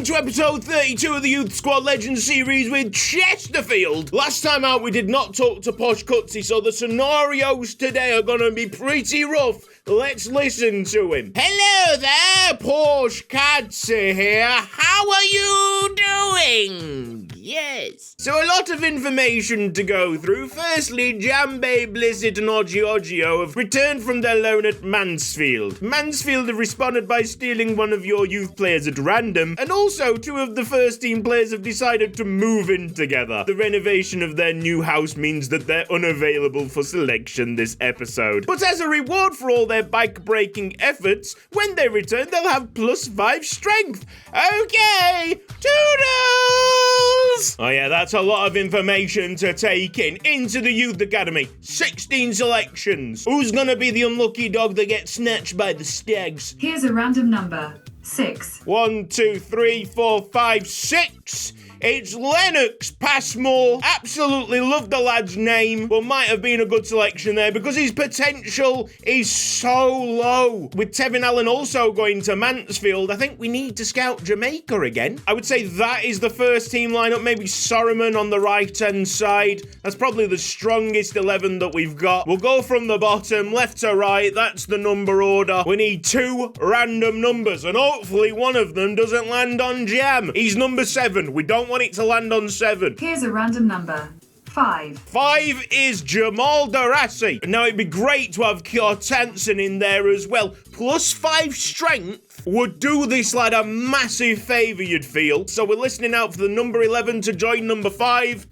welcome to episode 32 of the Youth Squad Legends series with Chesterfield. Last time out we did not talk to Posh Cutsy, so the scenarios today are gonna be pretty rough. Let's listen to him. Hello there, Posh Cutsy here. How are you doing? Yes. So a lot of information to go through. Firstly, Jambe, Blizzard and Ogio have returned from their loan at Mansfield. Mansfield have responded by stealing one of your youth players at random, and also two of the first team players have decided to move in together. The renovation of their new house means that they're unavailable for selection this episode. But as a reward for all their bike-breaking efforts, when they return they'll have +5 strength. Okay, toodles! Oh yeah, that's a lot of information to take in. Into the Youth Academy. 16 selections. Who's gonna be the unlucky dog that gets snatched by the stags? Here's a random number. 6. 1, 2, 3, 4, 5, 6. It's Lennox Passmore. Absolutely love the lad's name, but might have been a good selection there because his potential is so low. With Tevin Allen also going to Mansfield, I think we need to scout Jamaica again. I would say that is the first team lineup. Maybe Sorriman on the right-hand side. That's probably the strongest 11 that we've got. We'll go from the bottom, left to right. That's the number order. We need 2 random numbers, and hopefully one of them doesn't land on Jam. He's number 7. We don't want it to land on 7. Here's a random number. 5. 5 is Jamal Darassi. Now, it'd be great to have Kjartansen in there as well. +5 strength would do this lad a massive favour, you'd feel. So we're listening out for the number 11 to join number 5.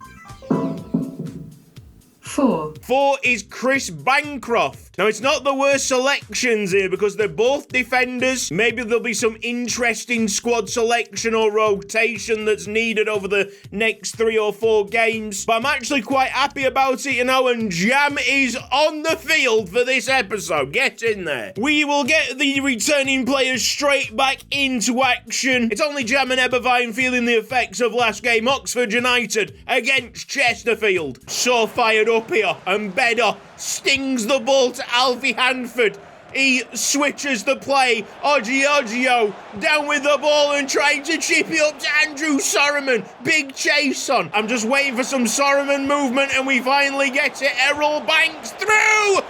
4. 4 is Chris Bancroft. Now, it's not the worst selections here because they're both defenders. Maybe there'll be some interesting squad selection or rotation that's needed over the next 3 or 4 games. But I'm actually quite happy about it, you know, and Jam is on the field for this episode. Get in there. We will get the returning players straight back into action. It's only Jam and Ebervine feeling the effects of last game. Oxford United against Chesterfield. So fired up here, and Bedder stings the ball to Alfie Hanford. He switches the play. Ogio down with the ball and trying to chip it up to Andrew Sorriman. Big chase on. I'm just waiting for some Sorriman movement and we finally get it. Errol Banks through.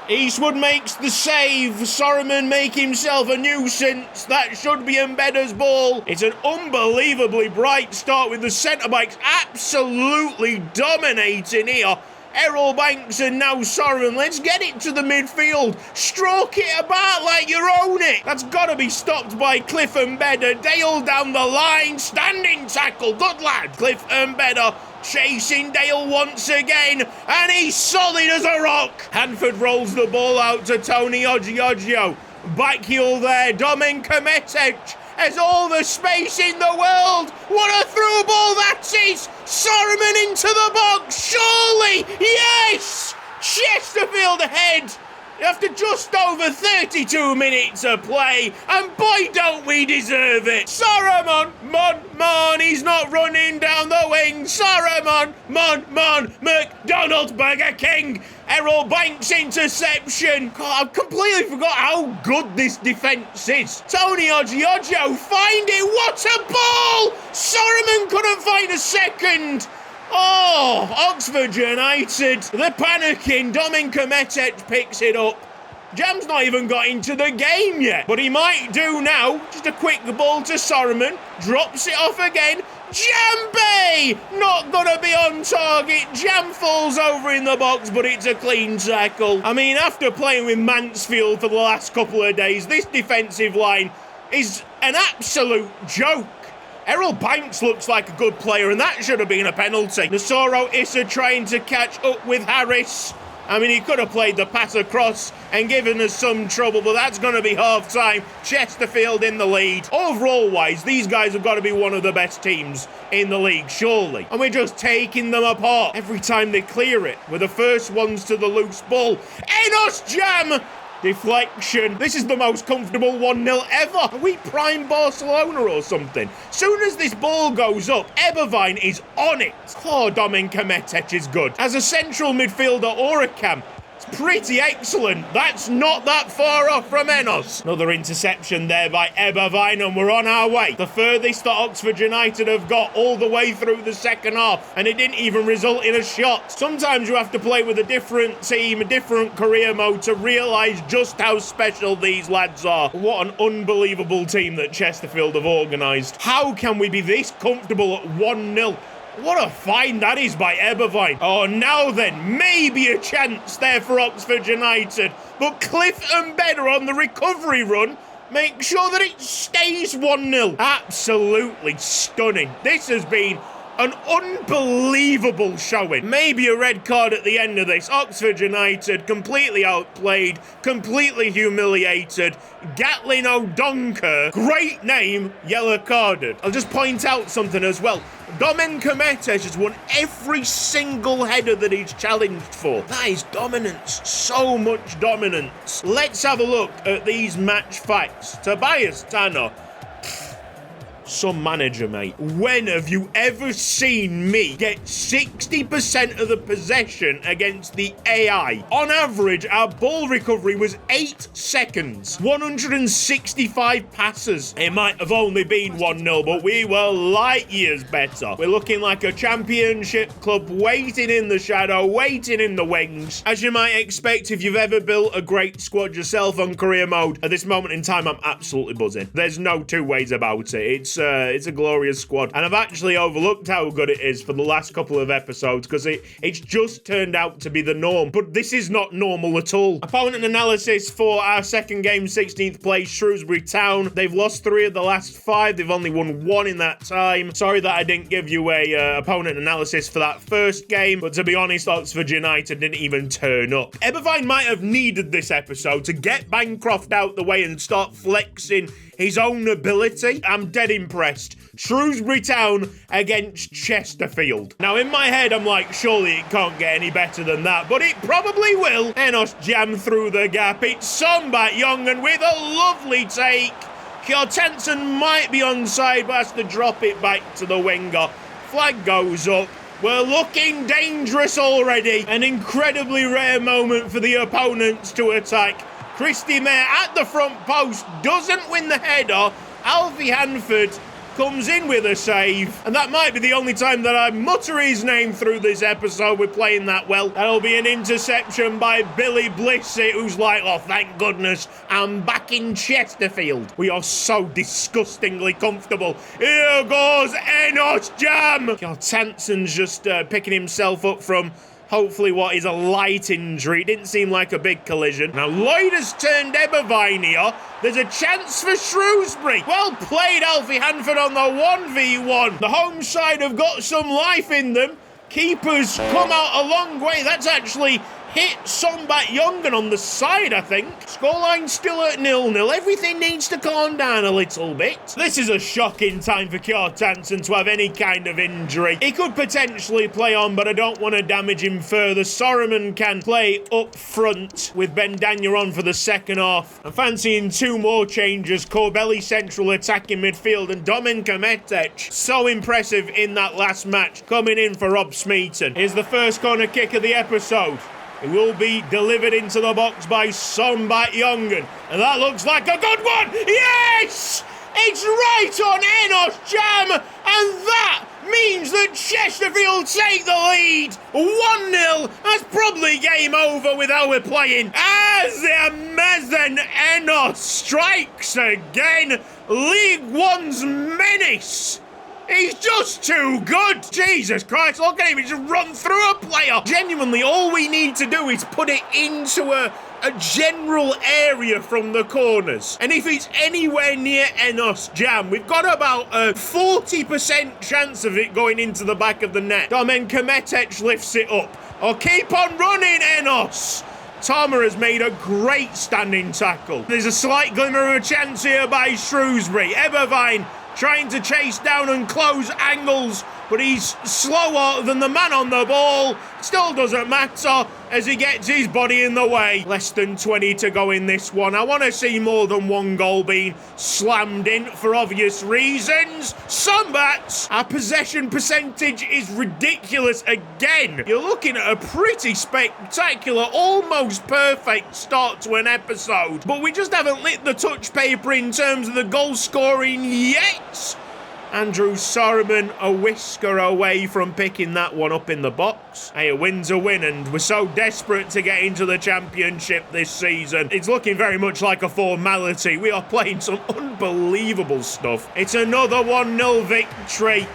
Eastwood makes the save. Sorriman make himself a nuisance. That should be Embedder's ball. It's an unbelievably bright start with the centre-backs absolutely dominating here. Errol Banks and now Sorriman. Let's get it to the midfield. Stroke it about like you own it. That's got to be stopped by Cliff Embedder. Dale down the line. Standing tackle. Good lad. Cliff Embedder chasing Dale once again. And he's solid as a rock. Hanford rolls the ball out to Tony Ogio. Back heel there. Domen Kometic has all the space in the world. What a through ball that is. Sorriman into the box. Surely. Yes. Chesterfield ahead. After just over 32 minutes of play, and boy don't we deserve it. Sorriman, Mon, he's not running down the wing. Sorriman, Mon, McDonald's, Burger King. Errol Banks interception. God, I've completely forgot how good this defence is. Tony Ogio, find it. What a ball. Sorriman couldn't find a second. Oh, Oxford United, they're panicking. Domen Kometic picks it up. Jam's not even got into the game yet, but he might do now. Just a quick ball to Sorriman, drops it off again. Jambe! Not gonna be on target. Jam falls over in the box, but it's a clean tackle. I mean, after playing with Mansfield for the last couple of days, this defensive line is an absolute joke. Errol Banks looks like a good player, and that should have been a penalty. Nasoro Issa trying to catch up with Harris. I mean, he could have played the pass across and given us some trouble, but that's going to be half-time. Chesterfield in the lead. Overall-wise, these guys have got to be one of the best teams in the league, surely. And we're just taking them apart every time they clear it. We're the first ones to the loose ball. Enos Jam! Deflection. This is the most comfortable 1-0 ever. Are we prime Barcelona or something? Soon as this ball goes up, Ebervine is on it. Oh, Domen Kometic is good. As a central midfielder or a cam, It's pretty excellent. That's not that far off from Enos. Another interception there by Eberwein, and we're on our way. The furthest that Oxford United have got all the way through the second half, and it didn't even result in a shot. Sometimes you have to play with a different team, a different career mode to realise just how special these lads are. What an unbelievable team that Chesterfield have organised. How can we be this comfortable at 1-0? What a find that is by Eberwein. Oh, now then, maybe a chance there for Oxford United. But Cliff and Bedder on the recovery run make sure that it stays 1-0. Absolutely stunning. This has been an unbelievable showing. Maybe a red card at the end of this. Oxford United completely outplayed, completely humiliated. Gatlin O'Donker, great name, yellow carded. I'll just point out something as well. Domen Kometes has won every single header that he's challenged for. That is dominance. So much dominance. Let's have a look at these match facts. Tobias Tanner. Some manager, mate. When have you ever seen me get 60% of the possession against the AI? On average, our ball recovery was 8 seconds. 165 passes. It might have only been 1-0, but we were light years better. We're looking like a championship club waiting in the shadow, waiting in the wings. As you might expect if you've ever built a great squad yourself on career mode, at this moment in time, I'm absolutely buzzing. There's no two ways about it. It's a glorious squad, and I've actually overlooked how good it is for the last couple of episodes because it's just turned out to be the norm, but this is not normal at all. Opponent analysis for our second game, 16th place, Shrewsbury Town. They've lost 3 of the last 5. They've only won 1 in that time. Sorry that I didn't give you a opponent analysis for that first game, but to be honest, Oxford United didn't even turn up. Eberwein might have needed this episode to get Bancroft out the way and start flexing his own ability. I'm dead impressed. Shrewsbury Town against Chesterfield. Now, in my head, I'm like, surely it can't get any better than that, but it probably will. Enos jam through the gap. It's Sombat Young, and with a lovely take, Kjartansen might be onside, but has to drop it back to the winger. Flag goes up. We're looking dangerous already. An incredibly rare moment for the opponents to attack. Christy Mayer at the front post, doesn't win the header. Alfie Hanford comes in with a save, and that might be the only time that I mutter his name through this episode. We're playing that well. That'll be an interception by Billy Blissett, who's like, oh, thank goodness, I'm back in Chesterfield. We are so disgustingly comfortable. Here goes Enos Jam. Kjartansen's just picking himself up from hopefully what is a light injury. It didn't seem like a big collision. Now Lloyd has turned Eberwein here. There's a chance for Shrewsbury. Well played, Alfie Hanford, on the 1v1. The home side have got some life in them. Keepers come out a long way. That's actually hit Sombat Youngen on the side, I think. Scoreline still at 0-0. Everything needs to calm down a little bit. This is a shocking time for Kjartansen to have any kind of injury. He could potentially play on, but I don't want to damage him further. Soroman can play up front with Ben Danya on for the second half. I'm fancying 2 more changes. Corbelli central attacking midfield, and Domen Kometes, so impressive in that last match, coming in for Rob Smeaton. Here's the first corner kick of the episode. It will be delivered into the box by Sombat Youngen. And that looks like a good one. Yes! It's right on Enos Jam. And that means that Chesterfield take the lead. 1-0. That's probably game over with how we're playing. As the Mazen Enos strikes again. League One's menace. He's just too good. Jesus Christ, look at him. He's just run through a player. Genuinely, all we need to do is put it into a general area from the corners. And if it's anywhere near Enos Jam, we've got about a 40% chance of it going into the back of the net. Domen Kometes lifts it up. Oh, keep on running, Enos. Tama has made a great standing tackle. There's a slight glimmer of a chance here by Shrewsbury. Eberwein trying to chase down and close angles but he's slower than the man on the ball. Still doesn't matter as he gets his body in the way. Less than 20 to go in this one. I want to see more than one goal being slammed in for obvious reasons. Some bats, our possession percentage is ridiculous again. You're looking at a pretty spectacular, almost perfect start to an episode, but we just haven't lit the touch paper in terms of the goal scoring yet. Andrew Sorman a whisker away from picking that one up in the box. Hey, a win's a win, and we're so desperate to get into the championship this season. It's looking very much like a formality. We are playing some unbelievable stuff. It's another 1-0 victory.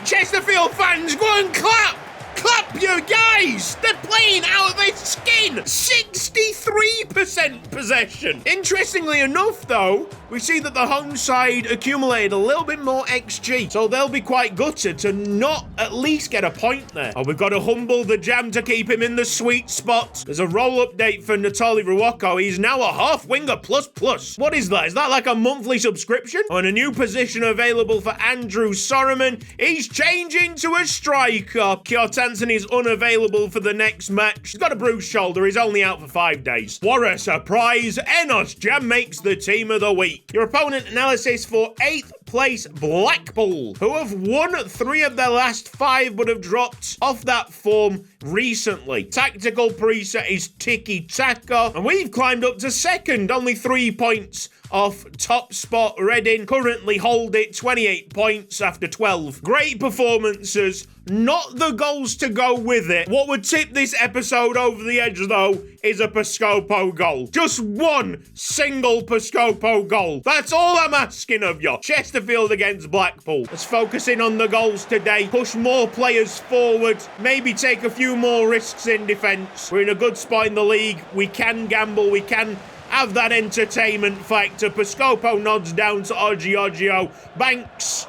Chesterfield fans, go and clap! Clap, you guys! They're playing out of their skin! 63% possession. Interestingly enough, though, we see that the home side accumulated a little bit more XG, so they'll be quite gutted to not at least get a point there. Oh, we've got to humble the Jam to keep him in the sweet spot. There's a roll update for Natali Ruoko. He's now a half winger plus. What is that? Is that like a monthly subscription? And a new position available for Andrew Sorman. He's changing to a striker. Kyotansen is unavailable for the next match. He's got a bruised shoulder. He's only out for 5 days. What a surprise. Enos Jam makes the team of the week. Your opponent analysis for 8th place Blackpool, who have won 3 of their last 5 but have dropped off that form recently. Tactical preset is tiki-taka, and we've climbed up to 2nd, only 3 points off top spot. Reading currently hold it, 28 points after 12. Great performances, not the goals to go with it. What would tip this episode over the edge, though, is a Piscopo goal. Just one single Piscopo goal. That's all I'm asking of you. Chesterfield against Blackpool. Let's focus in on the goals today. Push more players forward. Maybe take a few more risks in defence. We're in a good spot in the league. We can gamble. We can have that entertainment factor. Piscopo nods down to Oggio. Banks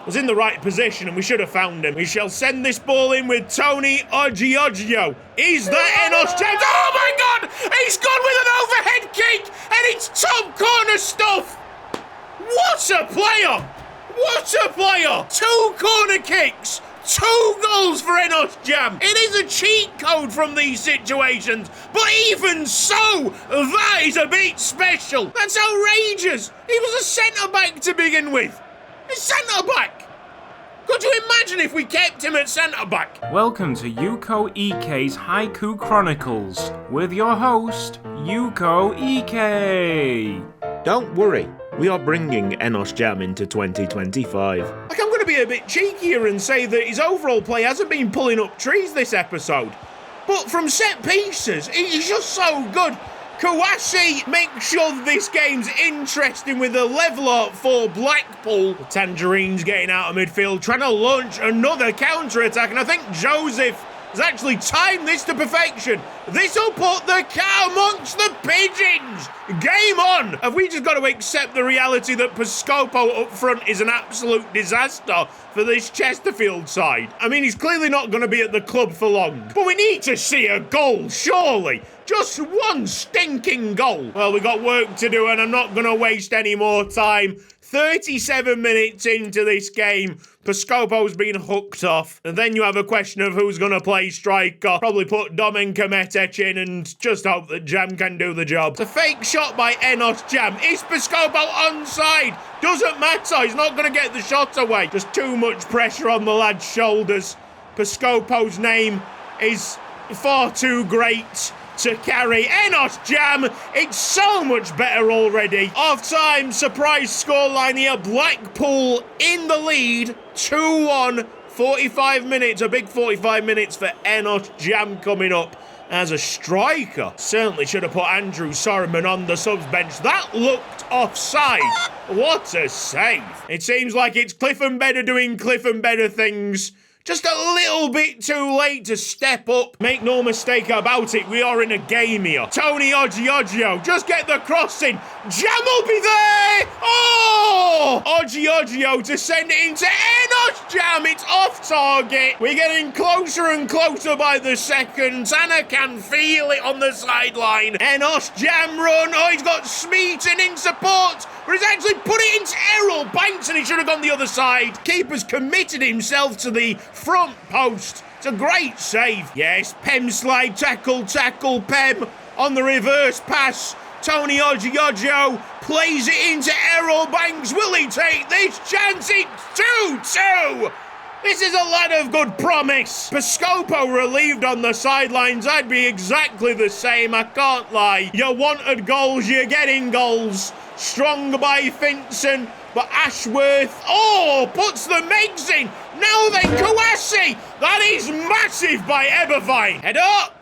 was in the right position and we should have found him. We shall send this ball in with Tony Oggio. Is that Enos James? Oh my God! He's gone with an overhead kick and it's top corner stuff. What a player! What a player! 2 corner kicks. 2 goals for Enos Jam. It is a cheat code from these situations, but even so, that is a bit special. That's outrageous. He was a centre-back to begin with. A centre-back. Could you imagine if we kept him at centre-back? Welcome to Yuko Ike's Haiku Chronicles with your host, Yuko Ike. Don't worry, we are bringing Enos Jam into 2025. Like, I'm going to be a bit cheekier and say that his overall play hasn't been pulling up trees this episode. But from set pieces, he's just so good. Kawasi makes sure that this game's interesting with a leveller for Blackpool. The Tangerines getting out of midfield, trying to launch another counter-attack, and I think Joseph has actually timed this to perfection. This'll put the cat amongst the pigeons. Game on. Have we just got to accept the reality that Piscopo up front is an absolute disaster for this Chesterfield side? I mean, he's clearly not going to be at the club for long, but we need to see a goal, surely. Just one stinking goal. Well, we got work to do and I'm not going to waste any more time. 37 minutes into this game, Piscopo's been hooked off. And then you have a question of who's going to play striker. Probably put Domen Kametic in and just hope that Jam can do the job. It's a fake shot by Enos Jam. Is Piscopo onside? Doesn't matter. He's not going to get the shot away. Just too much pressure on the lad's shoulders. Piscopo's name is far too great to carry. Enos Jam, it's so much better already. Half-time, surprise scoreline here. Blackpool in the lead, 2-1, 45 minutes, a big 45 minutes for Enos Jam coming up as a striker. Certainly should have put Andrew Sorman on the subs bench. That looked offside. What a save. It seems like it's Cliff and Bedder doing Cliff and Bedder things. Just a little bit too late to step up. Make no mistake about it, we are in a game here. Tony Oggio, just get the cross in. Jam will be there! Oh! Oggio to send it into Enos Jam, it's off target. We're getting closer and closer by the seconds, and I can feel it on the sideline. Enos Jam run. Oh, he's got Smeaton in support, but he's actually put it into Errol Banks, and he should have gone the other side. Keeper's committed himself to the front post. It's a great save. Yes, Pem slide tackle, Pem on the reverse pass. Tony Ojo plays it into Errol Banks. Will he take this chance? It's 2-2. This is a lad of good promise. Piscopo relieved on the sidelines. I'd be exactly the same, I can't lie. You wanted goals, you're getting goals. Strong by Finson, but Ashworth, puts the Megs in. Now then, Kouassi. That is massive by Ebervine. Head up.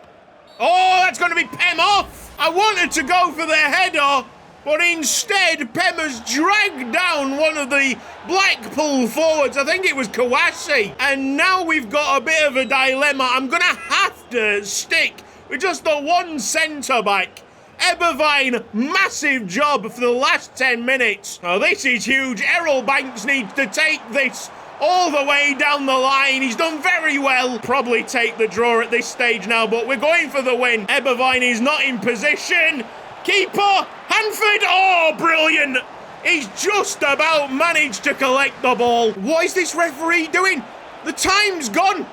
Oh, that's going to be Pem off. I wanted to go for the header, but instead Pem has dragged down one of the Blackpool forwards. I think it was Kouassi. And now we've got a bit of a dilemma. I'm going to have to stick with just the one centre-back. Ebervine, massive job for the last 10 minutes. Oh, this is huge. Errol Banks needs to take this all the way down the line. He's done very well. Probably take the draw at this stage now, but we're going for the win. Ebervine is not in position. Keeper, Hanford, brilliant. He's just about managed to collect the ball. What is this referee doing? The time's gone.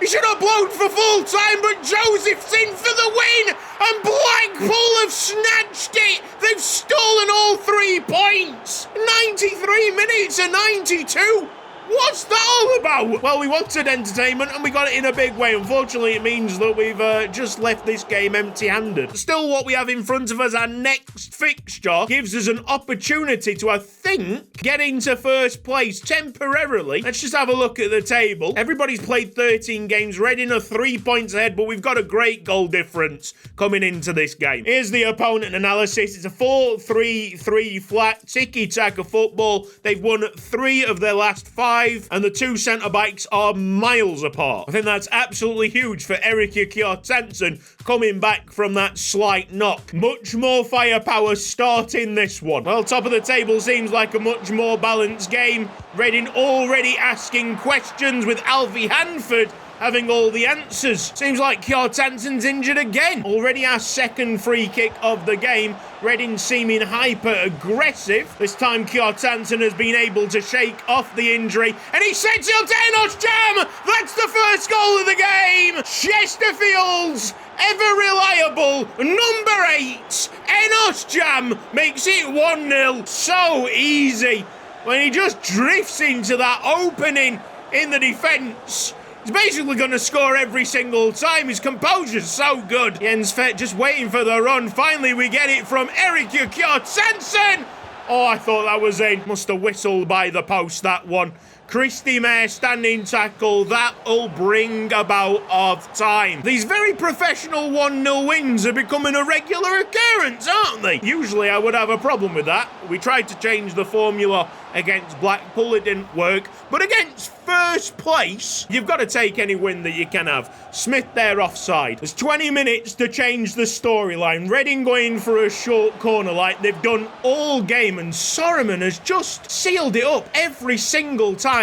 He should have blown for full time, but Joseph's in for the win, and Blackpool have snatched it. They've stolen all 3 points. 93 minutes and 92. What's that all about? Well, we wanted entertainment and we got it in a big way. Unfortunately, it means that we've just left this game empty-handed. Still, what we have in front of us, our next fixture, gives us an opportunity to, I think, get into first place temporarily. Let's just have a look at the table. Everybody's played 13 games. Reading are 3 points ahead, but we've got a great goal difference coming into this game. Here's the opponent analysis. It's a 4-3-3 flat tiki-taka football. They've won 3 of their last 5. And the 2 centre-backs are miles apart. I think that's absolutely huge for Erika Kjartansson coming back from that slight knock. Much more firepower starting this one. Well, top of the table seems like a much more balanced game. Reading already asking questions with Alfie Hanford having all the answers. Seems like Kjartansson's injured again. Already our second free kick of the game. Reading seeming hyper-aggressive. This time Kjartansson has been able to shake off the injury. And he sets it up to Enos Jam! That's the first goal of the game! Chesterfield's ever-reliable number 8, Enos Jam, makes it 1-0. So easy. When he just drifts into that opening in the defence. He's basically going to score every single time. His composure's so good. Jens Fett just waiting for the run. Finally, we get it from Erika Kjartansson. Oh, I thought that was in. Must have whistled by the post, that one. Christy Mayer standing tackle. That'll bring about half time. These very professional 1-0 wins are becoming a regular occurrence, aren't they? Usually I would have a problem with that. We tried to change the formula against Blackpool. It didn't work. But against first place, you've got to take any win that you can have. Smith there offside. There's 20 minutes to change the storyline. Reading going for a short corner like they've done all game, and Sorman has just sealed it up every single time.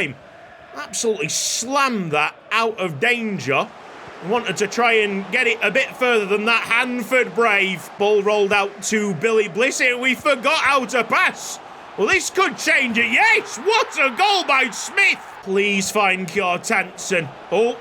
Absolutely slammed that out of danger. Wanted to try and get it a bit further than that. Hanford brave. Ball rolled out to Billy Blissett. We forgot how to pass. Well, this could change it. Yes, what a goal by Smith. Please find Kjartansson. Oh,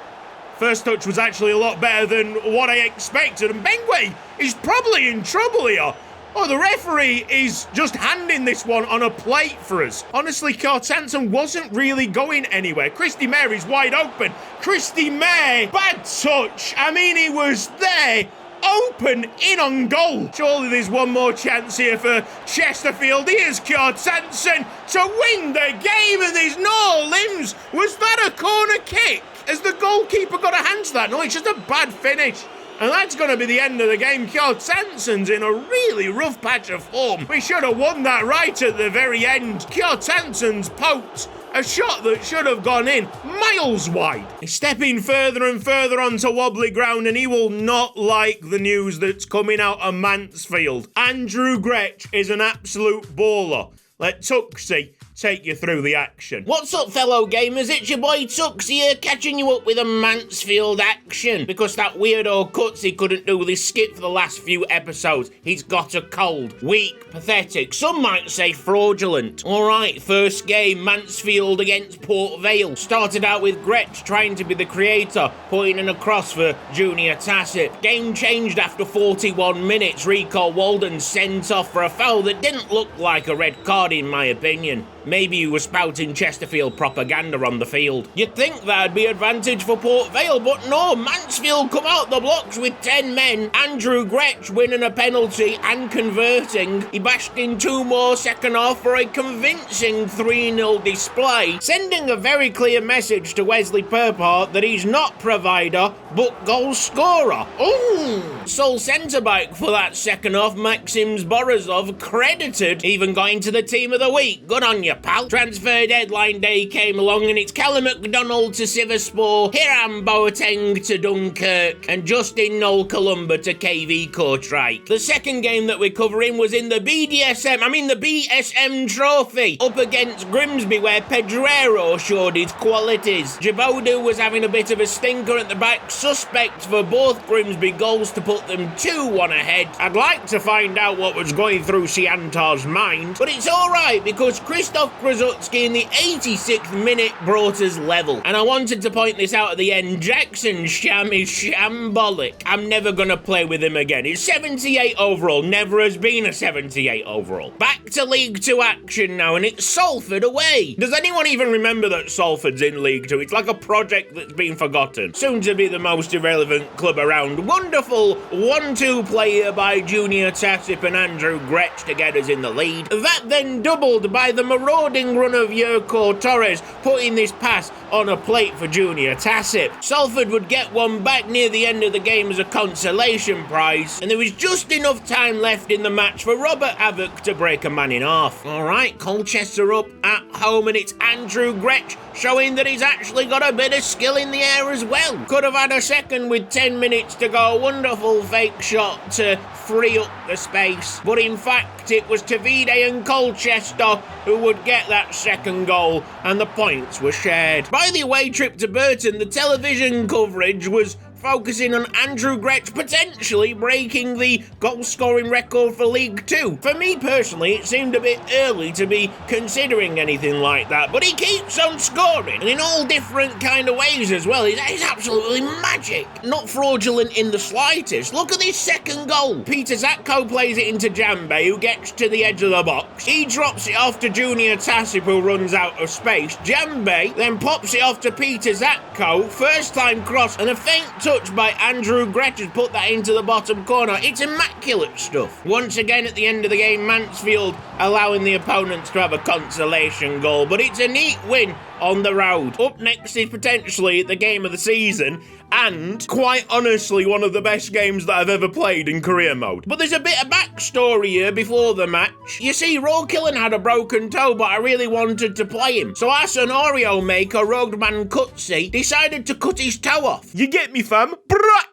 first touch was actually a lot better than what I expected. And Bengwe is probably in trouble here. Oh, the referee is just handing this one on a plate for us. Honestly, Kjartansson wasn't really going anywhere. Christy Mayer is wide open. Christy Mayer, bad touch. I mean, he was there. Open in on goal. Surely there's one more chance here for Chesterfield. Here's Kjartansson to win the game, and there's no limbs. Was that a corner kick? Has the goalkeeper got a hand to that? No, it's just a bad finish. And that's going to be the end of the game. Kjartansson's in a really rough patch of form. We should have won that right at the very end. Kjartansson's poked a shot that should have gone in miles wide. He's stepping further and further onto wobbly ground, and he will not like the news that's coming out of Mansfield. Andrew Gretsch is an absolute baller. Let Tuxie take you through the action. What's up, fellow gamers? It's your boy Tux here, catching you up with a Mansfield action, because that weirdo Cutsy couldn't do this skit for the last few episodes. He's got a cold. Weak, pathetic, some might say fraudulent. Alright, first game, Mansfield against Port Vale. Started out with Gretsch trying to be the creator, putting in a cross for Junior Tassett. Game changed after 41 minutes. Rico Walden sent off for a foul that didn't look like a red card in my opinion. Maybe he was spouting Chesterfield propaganda on the field. You'd think that'd be advantage for Port Vale, but no, Mansfield come out the blocks with 10 men. Andrew Gretsch winning a penalty and converting. He bashed in 2 more second half for a convincing 3-0 display, sending a very clear message to Wesley Purpart that he's not provider, but goal scorer. Ooh! Sole centre-back for that second half, Maxims Borisov, credited, even going to the team of the week. Good on you, pal. Transfer deadline day came along and it's Callum McDonald to Sivasspor, Hiram Boateng to Dunkirk, and Justin Noel Columba to KV Kortrijk. The second game that we're covering was in the BSM Trophy, up against Grimsby, where Pedrero showed his qualities. Djibouti was having a bit of a stinker at the back, suspect for both Grimsby goals to put them 2-1 ahead. I'd like to find out what was going through Siantar's mind, but it's alright because Krzysztof Krasucki in the 86th minute brought us level. And I wanted to point this out at the end. Jackson Sham is shambolic. I'm never gonna play with him again. He's 78 overall, never has been a 78 overall. Back to League 2 action now, and it's Salford away. Does anyone even remember that Salford's in League 2? It's like a project that's been forgotten. Soon to be the most irrelevant club around. Wonderful 1-2 play here by Junior Tassett and Andrew Gretsch to get us in the lead. That then doubled by the marauding run of Yurko Torres, putting this pass on a plate for Junior Tassett. Salford would get one back near the end of the game as a consolation prize, and there was just enough time left in the match for Robert Havoc to break a man in half. Alright, Colchester up at home, and it's Andrew Gretsch showing that he's actually got a bit of skill in the air as well. Could have had a second with 10 minutes to go. Wonderful fake shot to free up the space, but in fact it was Tavide and Colchester who would get that second goal, and the points were shared. By the away trip to Burton, the television coverage was focusing on Andrew Gretsch potentially breaking the goal-scoring record for League 2. For me personally, it seemed a bit early to be considering anything like that, but he keeps on scoring, and in all different kind of ways as well. He's absolutely magic. Not fraudulent in the slightest. Look at this second goal. Peter Zatko plays it into Jambe, who gets to the edge of the box. He drops it off to Junior Tassett, who runs out of space. Jambe then pops it off to Peter Zatko. First time cross, and a feint touch by Andrew Gretsch has put that into the bottom corner. It's immaculate stuff. Once again at the end of the game, Mansfield allowing the opponents to have a consolation goal, but it's a neat win on the road. Up next is potentially the game of the season, and quite honestly one of the best games that I've ever played in career mode. But there's a bit of backstory here before the match. You see, Roekillen had a broken toe, but I really wanted to play him, so our scenario maker, Roadman Cutsy, decided to cut his toe off. You get me, fam?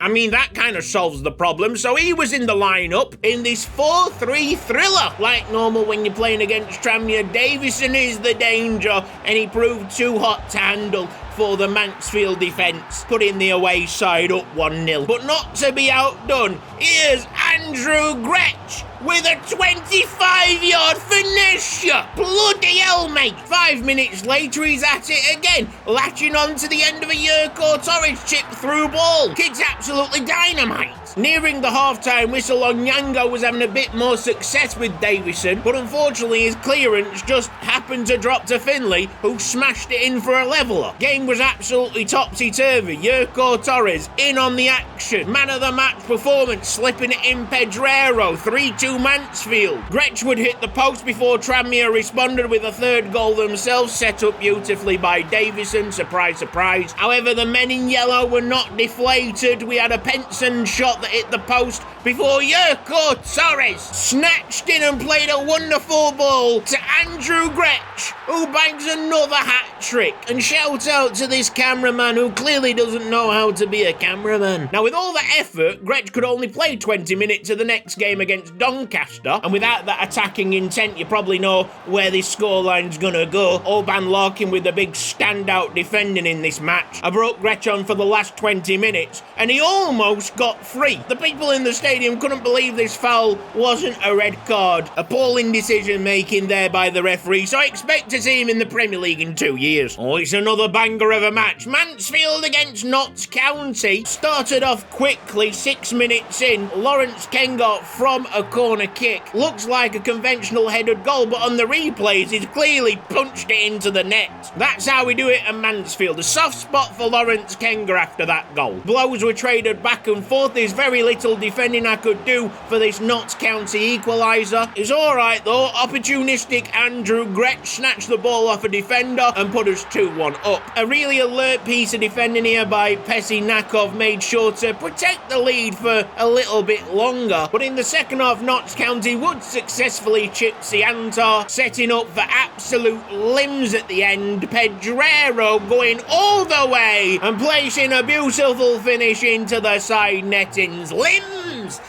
I mean, that kind of solves the problem. So he was in the lineup in this 4-3 thriller. Like normal when you're playing against Tranmere, Davison is the danger, and he proved too hot to handle for the Mansfield defence, putting the away side up 1-0. But not to be outdone, here's Andrew Gretsch with a 25-yard finesse shot. Bloody hell, mate. 5 minutes later, he's at it again, latching on to the end of a Yurko Torres chip through ball. Kid's absolutely dynamite. Nearing the half-time whistle, Onyango was having a bit more success with Davison, but unfortunately his clearance just happened to drop to Finlay, who smashed it in for a leveller. Game was absolutely topsy-turvy. Yurko Torres in on the action. Man of the match performance, slipping it in Pedrero. 3-2 Mansfield. Gretsch would hit the post before Tranmere responded with a third goal themselves, set up beautifully by Davison. Surprise, surprise. However, the men in yellow were not deflated. We had a Penson shot shot that hit the post before Yurko Torres snatched in and played a wonderful ball to Andrew Gretsch, who bangs another hat-trick. And shout out to this cameraman who clearly doesn't know how to be a cameraman. Now, with all the effort, Gretsch could only play 20 minutes of the next game against Doncaster, and without that attacking intent, you probably know where this scoreline's gonna go. Oban Larkin with the big standout defending in this match. I broke Gretsch on for the last 20 minutes, and he almost got free. The people in the stadium couldn't believe this foul wasn't a red card. Appalling decision-making there by the referee, so I expect to see him in the Premier League in 2 years. Oh, it's another banger of a match. Mansfield against Notts County started off quickly, 6 minutes in. Lawrence Kengart from a corner kick. Looks like a conventional headed goal, but on the replays, he's clearly punched it into the net. That's how we do it at Mansfield. A soft spot for Lawrence Kengart after that goal. Blows were traded back and forth. There's very little defending I could do for this Notts County equaliser. It's alright though. Opportunistic Andrew Gretsch snatched the ball off a defender and put us 2-1 up. A really alert piece of defending here by Pesinakov made sure to protect the lead for a little bit longer. But in the second half, Notts County would successfully chip Siantar, setting up for absolute limbs at the end. Pedrero going all the way and placing a beautiful finish into the side nettings. Limbs!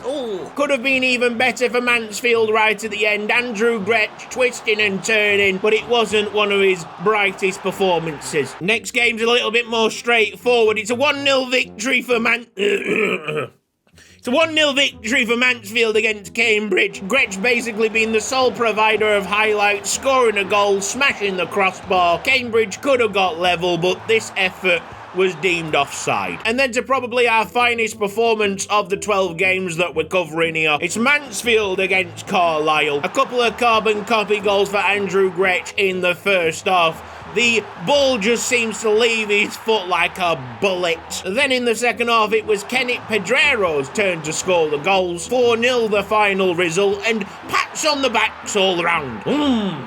Oh, could have been even better for Mansfield right at the end. Andrew Gretsch twisting and turning, but it wasn't one of his brightest performances. Next game's a little bit more straightforward. It's a 1-0 victory for It's a 1-0 victory for Mansfield against Cambridge. Gretsch basically being the sole provider of highlights, scoring a goal, smashing the crossbar. Cambridge could have got level, but this effort was deemed offside. And then to probably our finest performance of the 12 games that we're covering here. It's Mansfield against Carlisle. A couple of carbon copy goals for Andrew Gretsch in the first half. The ball just seems to leave his foot like a bullet. Then in the second half, it was Kenneth Pedrero's turn to score the goals. 4-0 the final result, and pats on the backs all round.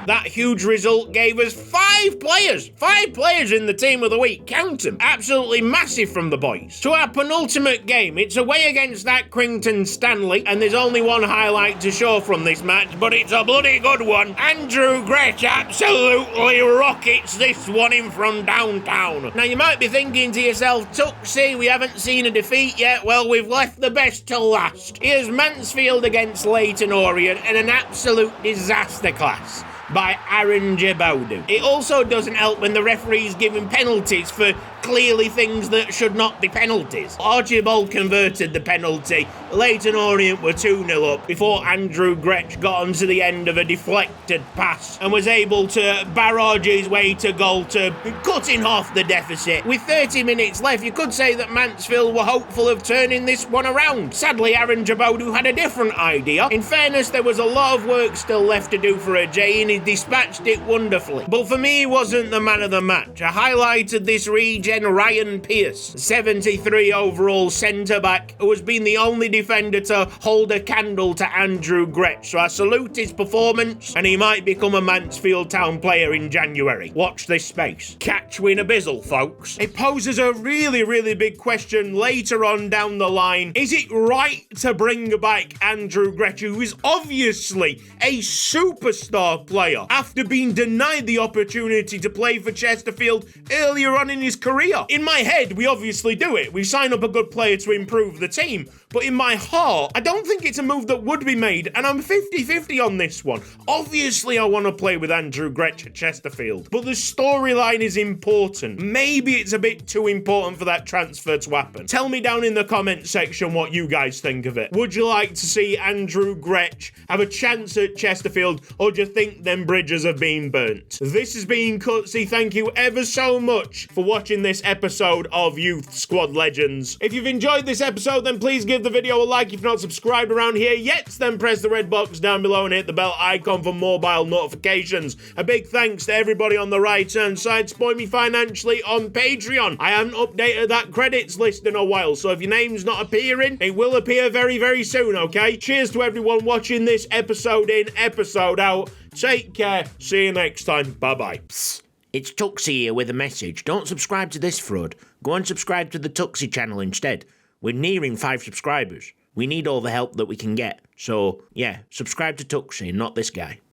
That huge result gave us 5 players. 5 players in the team of the week. Count them. Absolutely massive from the boys. To our penultimate game, it's away against that Accrington Stanley, and there's only one highlight to show from this match, but it's a bloody good one. Andrew Gretsch absolutely rockets this one in from downtown. Now you might be thinking to yourself, Tuxie, we haven't seen a defeat yet. Well, we've left the best till last. Here's Mansfield against Leyton Orient in an absolute disaster class by Aaron Jabaudu. It also doesn't help when the referee's giving penalties for clearly things that should not be penalties. Archibald converted the penalty. Leyton Orient were 2-0 up before Andrew Gretsch got onto the end of a deflected pass and was able to barrage his way to goal to cutting off the deficit. With 30 minutes left, you could say that Mansfield were hopeful of turning this one around. Sadly, Aaron Jabaudu had a different idea. In fairness, there was a lot of work still left to do for Ajay, and he dispatched it wonderfully. But for me, he wasn't the man of the match. I highlighted this regen Ryan Pearce, 73 overall centre-back, who has been the only defender to hold a candle to Andrew Gretsch. So I salute his performance, and he might become a Mansfield Town player in January. Watch this space. Catch win a bizzle, folks. It poses a really big question later on down the line. Is it right to bring back Andrew Gretsch, who is obviously a superstar player, after being denied the opportunity to play for Chesterfield earlier on in his career? In my head, we obviously do it. We sign up a good player to improve the team. But in my heart, I don't think it's a move that would be made, and I'm 50-50 on this one. Obviously, I want to play with Andrew Gretsch at Chesterfield, but the storyline is important. Maybe it's a bit too important for that transfer to happen. Tell me down in the comment section what you guys think of it. Would you like to see Andrew Gretsch have a chance at Chesterfield, or do you think them bridges have been burnt? This has been Cutsy. Thank you ever so much for watching this episode of Youth Squad Legends. If you've enjoyed this episode, then please give the video a like. If you're not subscribed around here yet, then press the red box down below and hit the bell icon for mobile notifications. A big thanks to everybody on the right hand side supporting me financially on Patreon. I haven't updated that credits list in a while, so if your name's not appearing, it will appear very soon, okay? Cheers to everyone watching this episode in, episode out. Take care. See you next time. Bye-bye. Psst. It's Tuxie here with a message. Don't subscribe to this fraud. Go and subscribe to the Tuxie channel instead. We're nearing 5 subscribers. We need all the help that we can get. So, yeah, subscribe to Tuxie, not this guy.